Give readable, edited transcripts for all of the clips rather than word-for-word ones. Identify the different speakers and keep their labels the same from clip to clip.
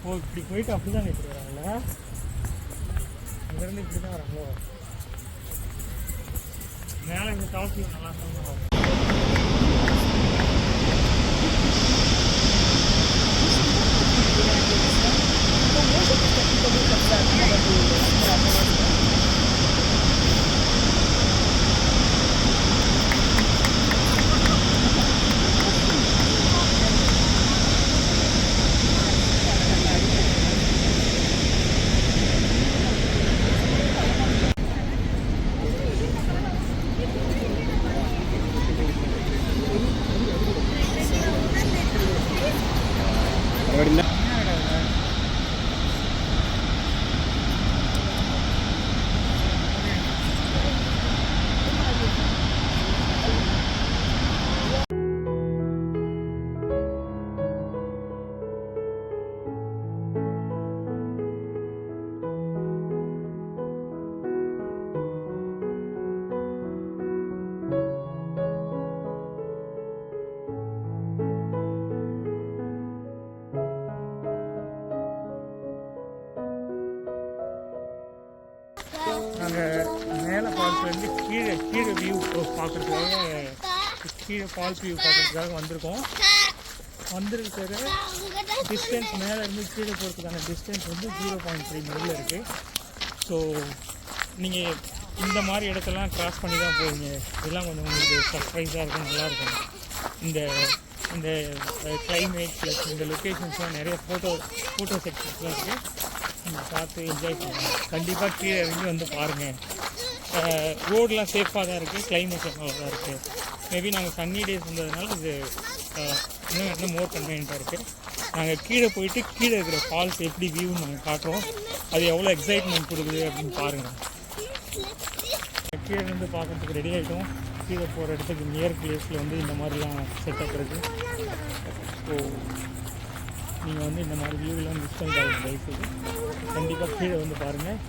Speaker 1: ஓ இப்படி போயிட்டு அப்படி தான் இப்படி வராங்களா? இங்கேருந்து இப்படி தான் வராங்களோ? மேலே இந்த டாப் வியூ நல்லா இருக்கும். நாங்கள் மேலே ஃபால்ஸ்லேருந்து கீழே வியூ பார்க்குறதுக்காக ஃபால்ஸ் வியூ பார்க்குறதுக்காக வந்திருக்கிற டிஸ்டன்ஸ் மேலே இருந்து கீழே போகிறதுக்கான டிஸ்டன்ஸ் வந்து 0.3 மைலில் இருக்குது. ஸோ நீங்கள் இந்த மாதிரி இடத்தெல்லாம் க்ராஸ் பண்ணி தான் போவீங்க. இதெல்லாம் கொஞ்சம் உங்களுக்கு சர்ப்ரைஸாக இருக்கும், நல்லாயிருக்கும். இந்த இந்த கிளைமேட் ப்ளஸ் இந்த லொக்கேஷன்ஸ்லாம் நிறைய ஃபோட்டோ செக்ஷன்ஸ்லாம் இருக்குது. நீங்கள் பார்த்து என்ஜாய் பண்ணுங்கள். கண்டிப்பாக கீழே இறங்கி வந்து பாருங்கள். ரோடெலாம் சேஃபாக தான் இருக்குது, கிளைமேட் நல்லா தான் இருக்குது. மேபி நாங்கள் சன்னி டேஸ் வந்ததுனால இது இன்னும் மோர் கன்வீனியண்ட்டாக இருக்குது. நாங்கள் கீழே போயிட்டு கீழே இருக்கிற ஃபால்ஸ் எப்படி வியூன்னு நாங்கள் காட்டுறோம். அது எவ்வளோ எக்ஸைட்மெண்ட் கொடுக்குது அப்படின்னு பாருங்கள். கீழே இருந்து பார்க்குறதுக்கு ரெடி ஆகிட்டோம். கீழே போகிற இடத்துக்கு நியர் பிளேஸில் வந்து இந்த மாதிரிலாம் செட்டப் இருக்குது. ஸோ நீங்கள் வந்து இந்த மாதிரி வியூவெலாம் மிஸ் பண்ணிட்டாங்க லைஃபுக்கு. கண்டிப்பாக கீழே வந்து பாருங்கள்.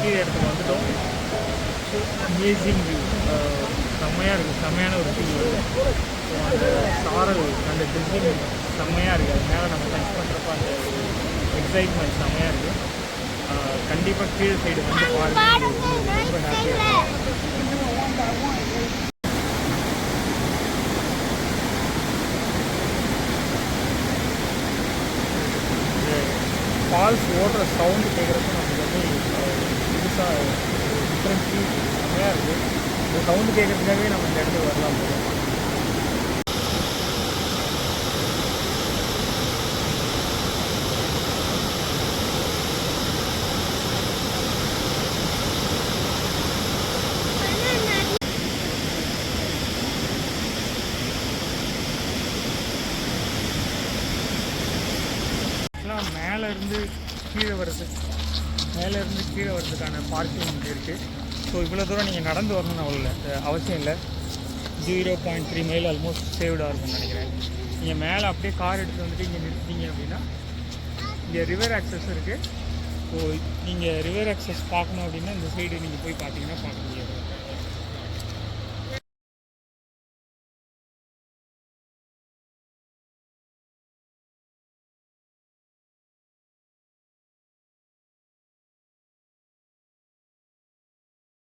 Speaker 1: கீழே இடத்துக்கு வந்துட்டோம். அமேசிங் வியூ, செம்மையாக இருக்குது. செம்மையான ஒரு ஃபீல் வருது. ஸோ அந்த சாரல், அந்த ட்ரிப்பிங் செம்மையாக இருக்குது. அது மேலே நம்ம டச் பண்ணுறப்ப அந்த எக்ஸைட்மெண்ட் செம்மையாக இருக்குது. கண்டிப்பாக கீழே சைடு வந்து பாருங்கள், ரொம்ப ஹாப்பியாக இருக்கும். ஃபால்ஸ் ஓடுற சவுண்டு கேட்குறப்ப நமக்கு வந்து புதுசாக டிஃப்ரெண்ட் ஃபீல் செம்மையாக இருக்குது. இந்த சவுண்டு கேட்குறதுக்காகவே நம்ம இந்த இடத்துக்கு வரலாம் போதும். மேலேருந்து கீழே வர்றதுக்கான பார்க்கிங் இருக்குது. ஸோ இவ்வளோ தூரம் நீங்கள் நடந்து வரணும்னு அவ்வளோ அவசியம் இல்லை. 0.3 மைல் ஆல்மோஸ்ட் சேவ்டாக இருக்கும்னு நினைக்கிறேன். நீங்கள் மேலே அப்படியே கார் எடுத்துகிட்டு வந்துட்டு இங்கே நிறுத்திங்க அப்படின்னா இங்கே ரிவர் ஆக்சஸ் இருக்குது. ஸோ நீங்கள் ரிவர் ஆக்சஸ் பார்க்கணும் அப்படின்னா இந்த சைடு நீங்கள் போய் பார்த்தீங்கன்னா பார்க்க முடியாது.